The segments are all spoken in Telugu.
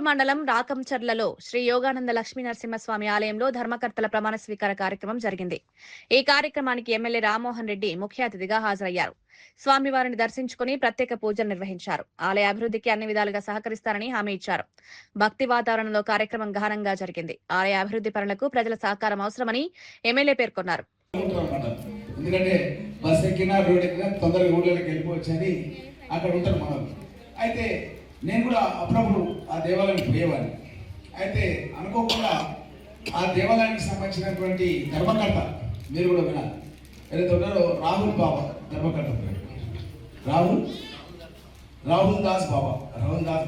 మండలం రాకంచర్లలో శ్రీ యోగానంద లక్ష్మీ నరసింహస్వామి ఆలయంలో ధర్మకర్తల ప్రమాణ స్వీకార కార్యక్రమం జరిగింది. ఈ కార్యక్రమానికి ఎమ్మెల్యే రామ్మోహన్ రెడ్డి ముఖ్య అతిథిగా హాజరయ్యారు. స్వామివారిని దర్శించుకుని ప్రత్యేక పూజలు నిర్వహించారు. ఆలయ అభివృద్ధికి అన్ని విధాలుగా సహకరిస్తారని హామీ ఇచ్చారు. భక్తి వాతావరణంలో కార్యక్రమం ఘనంగా జరిగింది. ఆలయ అభివృద్ధి పనులకు ప్రజల సహకారం అవసరమని ఎమ్మెల్యే పేర్కొన్నారు. ఎందుకంటే బస్ ఎక్కినా రోడ్ ఎక్కినా తొందరగా ఊళ్ళకి వెళ్ళిపోవచ్చని అక్కడ ఉంటారు మనం. అయితే నేను కూడా అప్పుడప్పుడు ఆ దేవాలయానికి పోయేవాడిని. అయితే అనుకోకుండా ఆ దేవాలయానికి సంబంధించినటువంటి ధర్మకర్త మీరు కూడా వినాలి, ఏదైతే ఉన్నారో రాహుల్ బాబా ధర్మకర్త రాహుల్ దాస్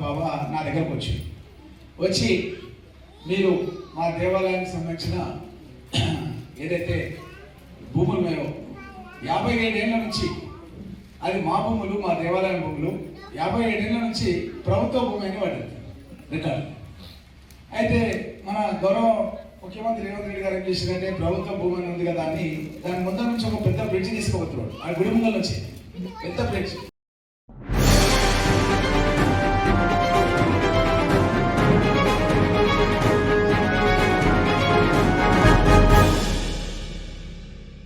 బాబా నా దగ్గరకు వచ్చి మీరు మా దేవాలయానికి సంబంధించిన ఏదైతే భూములు ఉన్నాయో 57 ఏళ్ల నుంచి అది మా భూములు, మా దేవాలయం భూములు 57 ఏళ్ల నుంచి ప్రభుత్వ భూమి అని పడింది రికార్డు. అయితే మన గౌరవ ముఖ్యమంత్రి రేవంత్ రెడ్డి గారు ఏం చేసిందంటే ప్రభుత్వ భూమి అని ఉంది కదా అని దాని ముందర నుంచి ఒక పెద్ద బ్రిడ్జ్ తీసుకుపోతున్నాడు. ఆ గుడి ముందర నుంచి పెద్ద బ్రిడ్జ్